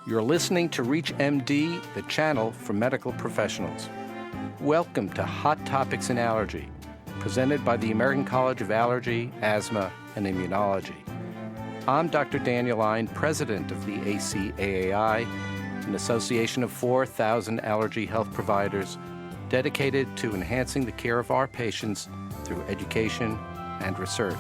You're listening to Reach MD, the channel for medical professionals. Welcome to Hot Topics in Allergy, presented by the American College of Allergy, Asthma, and Immunology. I'm Dr. Daniel Ine, president of the ACAAI, an association of 4,000 allergy health providers dedicated to enhancing the care of our patients through education and research.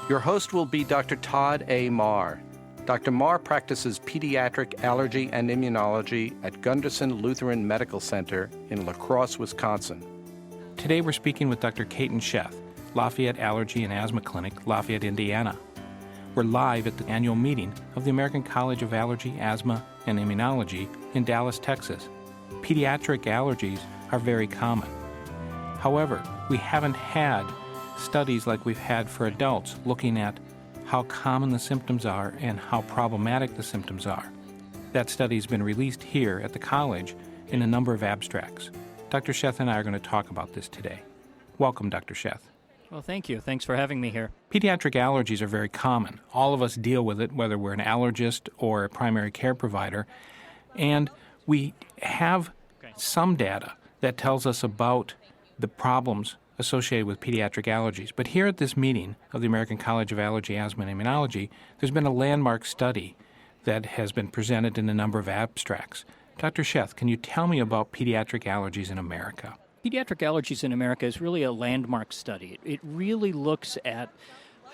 Your host will be Dr. Todd A. Mahr. Dr. Mahr practices pediatric allergy and immunology at Gunderson Lutheran Medical Center in La Crosse, Wisconsin. Today we're speaking with Dr. Ketan Sheth, Lafayette Allergy and Asthma Clinic, Lafayette, Indiana. We're live at the annual meeting of the American College of Allergy, Asthma, and Immunology in Dallas, Texas. Pediatric allergies are very common. However, we haven't had studies like we've had for adults looking at how common the symptoms are and how problematic the symptoms are. That study has been released here at the college in a number of abstracts. Dr. Sheth and I are going to talk about this today. Welcome, Dr. Sheth. Well, thank you. Thanks for having me here. Pediatric allergies are very common. All of us deal with it, whether we're an allergist or a primary care provider. And we have some data that tells us about the problems associated with pediatric allergies. But here at this meeting of the American College of Allergy, Asthma, and Immunology, there's been a landmark study that has been presented in a number of abstracts. Dr. Sheth, can you tell me about pediatric allergies in America? Pediatric Allergies in America is really a landmark study. It really looks at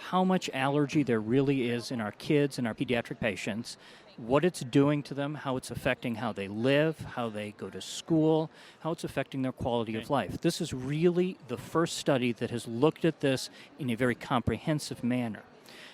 how much allergy there really is in our kids and our pediatric patients, what it's doing to them, how it's affecting how they live, how they go to school, how it's affecting their quality of life. This is really the first study that has looked at this in a very comprehensive manner.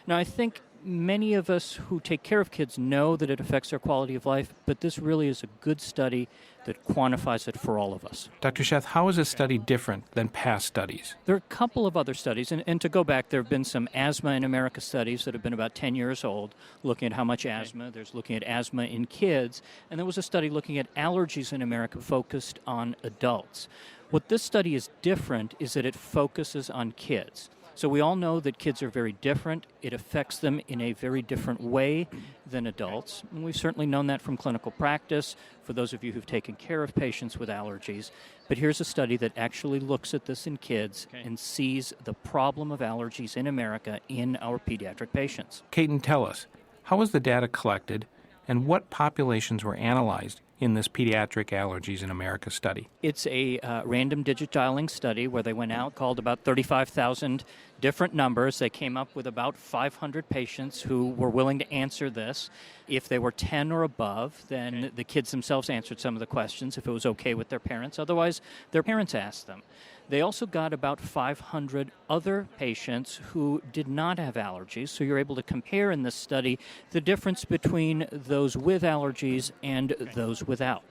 Now, I think many of us who take care of kids know that it affects their quality of life, but this really is a good study that quantifies it for all of us. Dr. Sheth, how is this study different than past studies? There are a couple of other studies, and to go back, there have been some asthma in America studies that have been about 10 years old, looking at how much asthma. There's looking at asthma in kids, and there was a study looking at allergies in America focused on adults. What this study is different is that it focuses on kids. So we all know that kids are very different. It affects them in a very different way than adults. And we've certainly known that from clinical practice for those of you who've taken care of patients with allergies. But here's a study that actually looks at this in kids and sees the problem of allergies in America in our pediatric patients. Ketan, tell us, how was the data collected and what populations were analyzed in this Pediatric Allergies in America study? It's a random digit dialing study where they went out, called about 35,000 different numbers. They came up with about 500 patients who were willing to answer this. If they were 10 or above, then the kids themselves answered some of the questions, if it was okay with their parents. Otherwise, their parents asked them. They also got about 500 other patients who did not have allergies, so you're able to compare in this study the difference between those with allergies and those without.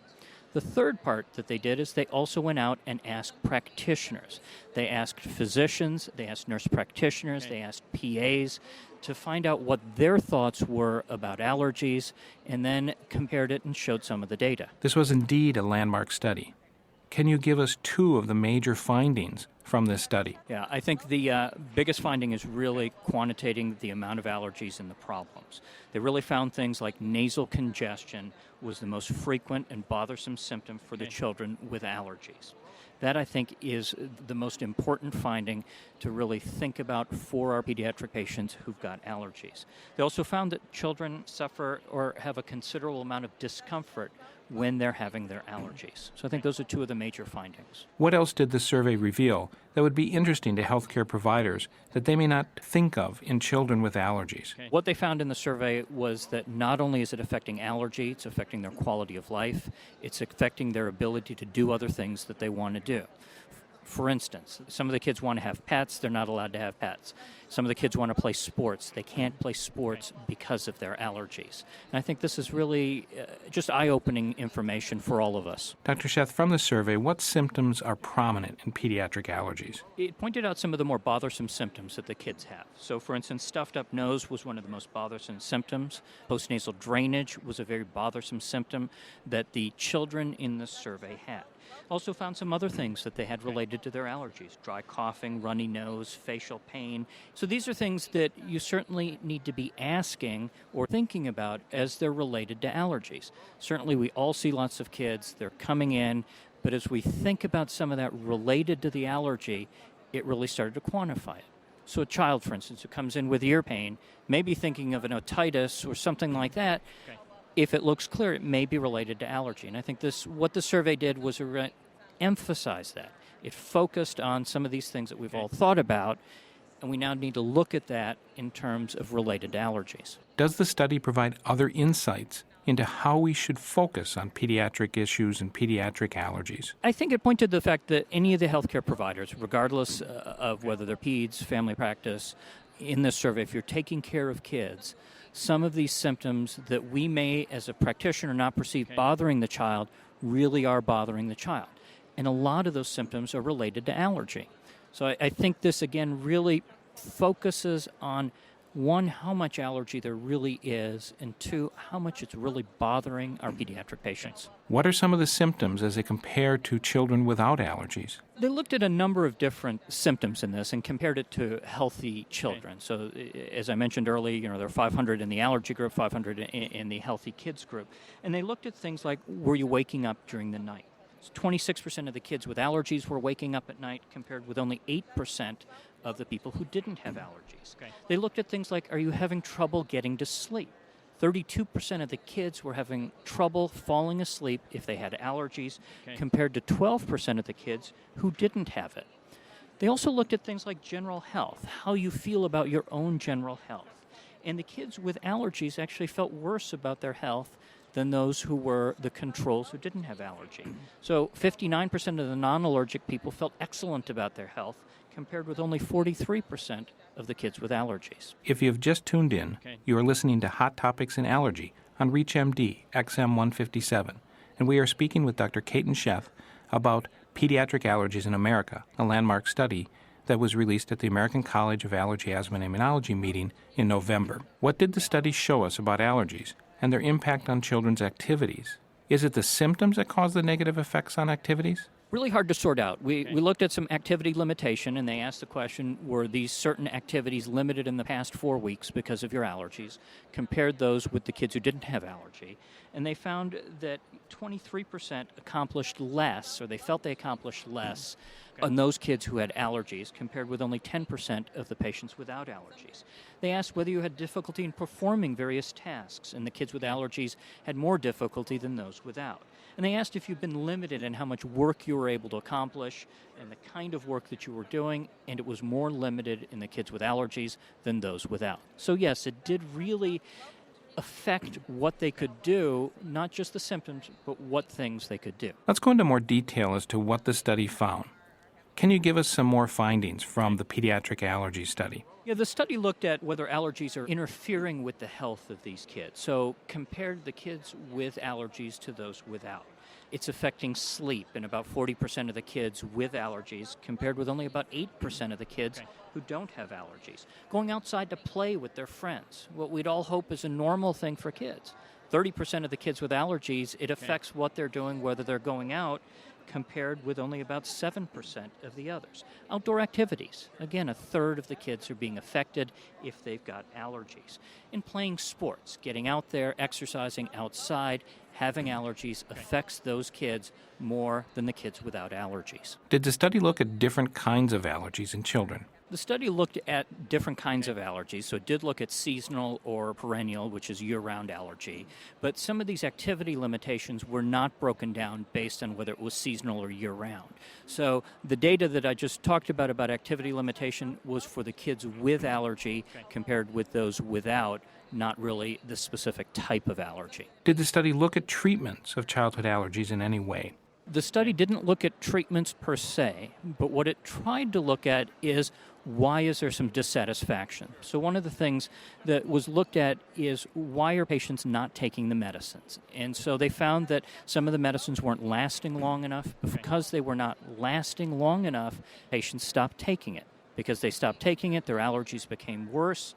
The third part that they did is they also went out and asked practitioners. They asked physicians, they asked nurse practitioners, they asked PAs to find out what their thoughts were about allergies, and then compared it and showed some of the data. This was indeed a landmark study. Can you give us two of the major findings from this study? Yeah, I think the biggest finding is really quantitating the amount of allergies and the problems. They really found things like nasal congestion was the most frequent and bothersome symptom for the children with allergies. That, I think, is the most important finding to really think about for our pediatric patients who've got allergies. They also found that children suffer or have a considerable amount of discomfort when they're having their allergies. So I think those are two of the major findings. What else did the survey reveal that would be interesting to healthcare providers that they may not think of in children with allergies? What they found in the survey was that not only is it affecting allergy, it's affecting their quality of life, it's affecting their ability to do other things that they want to do. For instance, some of the kids want to have pets, they're not allowed to have pets. Some of the kids want to play sports, they can't play sports because of their allergies. And I think this is really just eye-opening information for all of us. Dr. Sheth, from the survey, what symptoms are prominent in pediatric allergies? It pointed out some of the more bothersome symptoms that the kids have. So, for instance, stuffed up nose was one of the most bothersome symptoms. Postnasal drainage was a very bothersome symptom that the children in the survey had. Also found some other things that they had related to their allergies: dry coughing, runny nose, facial pain. So these are things that you certainly need to be asking or thinking about as they're related to allergies. Certainly we all see lots of kids, they're coming in, but as we think about some of that related to the allergy, it really started to quantify it. So a child, for instance, who comes in with ear pain, may be thinking of an otitis or something like that. Okay. If it looks clear, it may be related to allergy. And I think what the survey did was emphasize that. It focused on some of these things that we've all thought about, and we now need to look at that in terms of related to allergies. Does the study provide other insights into how we should focus on pediatric issues and pediatric allergies? I think it pointed to the fact that any of the healthcare providers, regardless of whether they're peds, family practice, in this survey, if you're taking care of kids, some of these symptoms that we may, as a practitioner, not perceive bothering the child really are bothering the child. And a lot of those symptoms are related to allergy. So I think this, again, really focuses on, one, how much allergy there really is, and two, how much it's really bothering our pediatric patients. What are some of the symptoms as they compare to children without allergies? They looked at a number of different symptoms in this and compared it to healthy children. So as I mentioned earlier, there are 500 in the allergy group, 500 in the healthy kids group. And they looked at things like, were you waking up during the night? 26% of the kids with allergies were waking up at night, compared with only 8% of the people who didn't have allergies. Okay. They looked at things like, are you having trouble getting to sleep? 32% of the kids were having trouble falling asleep if they had allergies, compared to 12% of the kids who didn't have it. They also looked at things like general health, how you feel about your own general health. And the kids with allergies actually felt worse about their health than those who were the controls who didn't have allergy. So 59% of the non-allergic people felt excellent about their health, compared with only 43% of the kids with allergies. If you have just tuned in, you are listening to Hot Topics in Allergy on ReachMD XM 157, and we are speaking with Dr. Ketan Sheth about Pediatric Allergies in America, a landmark study that was released at the American College of Allergy, Asthma, and Immunology meeting in November. What did the study show us about allergies and their impact on children's activities? Is it the symptoms that cause the negative effects on activities? Really hard to sort out. We looked at some activity limitation, and they asked the question, were these certain activities limited in the past 4 weeks because of your allergies? Compared those with the kids who didn't have allergy. And they found that 23% accomplished less, or they felt they accomplished less, on those kids who had allergies, compared with only 10% of the patients without allergies. They asked whether you had difficulty in performing various tasks, and the kids with allergies had more difficulty than those without. And they asked if you've been limited in how much work you were able to accomplish and the kind of work that you were doing, and it was more limited in the kids with allergies than those without. So yes, it did really affect what they could do, not just the symptoms, but what things they could do. Let's go into more detail as to what the study found. Can you give us some more findings from the pediatric allergy study? Yeah, the study looked at whether allergies are interfering with the health of these kids. So compared the kids with allergies to those without. It's affecting sleep in about 40% of the kids with allergies, compared with only about 8% of the kids who don't have allergies. Going outside to play with their friends, what we'd all hope is a normal thing for kids. 30% of the kids with allergies, it affects what they're doing, whether they're going out, compared with only about 7% of the others. Outdoor activities, again, a third of the kids are being affected if they've got allergies. In playing sports, getting out there, exercising outside, having allergies affects those kids more than the kids without allergies. Did the study look at different kinds of allergies in children? The study looked at different kinds of allergies, so it did look at seasonal or perennial, which is year-round allergy. But some of these activity limitations were not broken down based on whether it was seasonal or year-round. So the data that I just talked about activity limitation was for the kids with allergy compared with those without, not really the specific type of allergy. Did the study look at treatments of childhood allergies in any way? The study didn't look at treatments per se, but what it tried to look at is why is there some dissatisfaction. So one of the things that was looked at is why are patients not taking the medicines? And so they found that some of the medicines weren't lasting long enough. Because they were not lasting long enough, patients stopped taking it. Because they stopped taking it, their allergies became worse.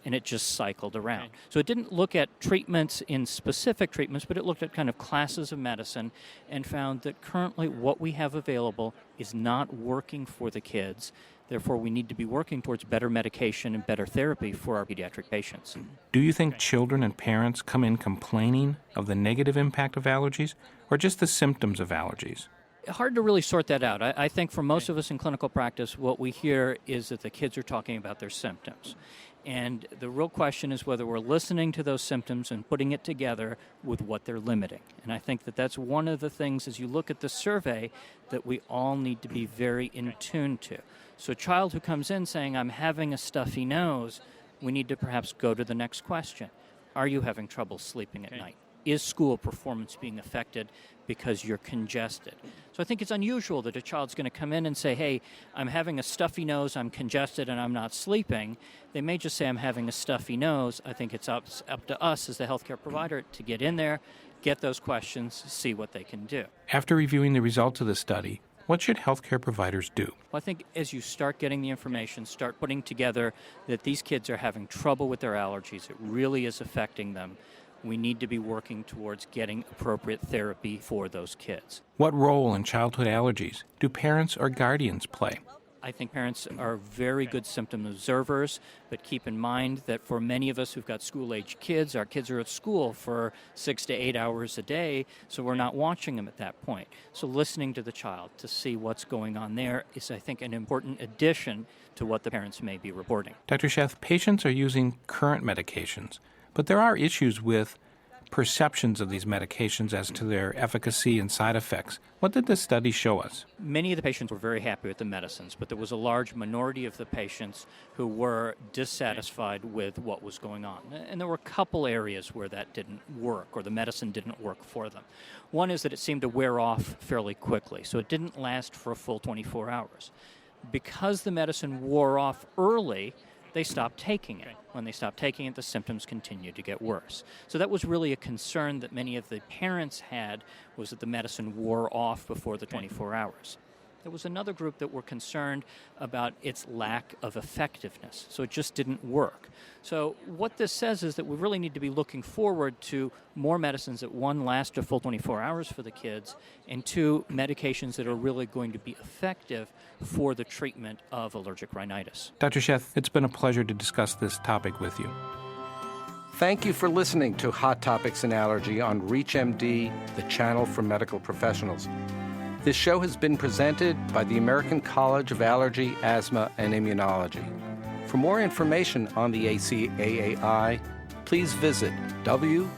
and it just cycled around. So it didn't look at treatments in specific treatments, but it looked at kind of classes of medicine and found that currently what we have available is not working for the kids. Therefore, we need to be working towards better medication and better therapy for our pediatric patients. Do you think children and parents come in complaining of the negative impact of allergies or just the symptoms of allergies? Hard to really sort that out. I think for most of us in clinical practice, what we hear is that the kids are talking about their symptoms. And the real question is whether we're listening to those symptoms and putting it together with what they're limiting. And I think that that's one of the things, as you look at the survey, that we all need to be very in tune to. So a child who comes in saying, I'm having a stuffy nose, we need to perhaps go to the next question. Are you having trouble sleeping at night? Is school performance being affected because you're congested? So I think it's unusual that a child's going to come in and say, hey, I'm having a stuffy nose, I'm congested, and I'm not sleeping. They may just say, I'm having a stuffy nose. I think it's up to us as the healthcare provider to get in there, get those questions, see what they can do. After reviewing the results of the study, what should healthcare providers do? Well, I think as you start getting the information, start putting together that these kids are having trouble with their allergies, it really is affecting them, we need to be working towards getting appropriate therapy for those kids. What role in childhood allergies do parents or guardians play? I think parents are very good symptom observers, but keep in mind that for many of us who've got school-age kids, our kids are at school for 6 to 8 hours a day, so we're not watching them at that point. So listening to the child to see what's going on there is, I think, an important addition to what the parents may be reporting. Dr. Sheth, patients are using current medications, but there are issues with perceptions of these medications as to their efficacy and side effects. What did this study show us? Many of the patients were very happy with the medicines, but there was a large minority of the patients who were dissatisfied with what was going on. And there were a couple areas where that didn't work, or the medicine didn't work for them. One is that it seemed to wear off fairly quickly, so it didn't last for a full 24 hours. Because the medicine wore off early, they stopped taking it. When they stopped taking it, the symptoms continued to get worse. So that was really a concern that many of the parents had, was that the medicine wore off before the 24 hours. There was another group that were concerned about its lack of effectiveness, so it just didn't work. So what this says is that we really need to be looking forward to more medicines that, one, last a full 24 hours for the kids, and two, medications that are really going to be effective for the treatment of allergic rhinitis. Dr. Sheth, it's been a pleasure to discuss this topic with you. Thank you for listening to Hot Topics in Allergy on ReachMD, the channel for medical professionals. This show has been presented by the American College of Allergy, Asthma, and Immunology. For more information on the ACAAI, please visit www.acaai.org.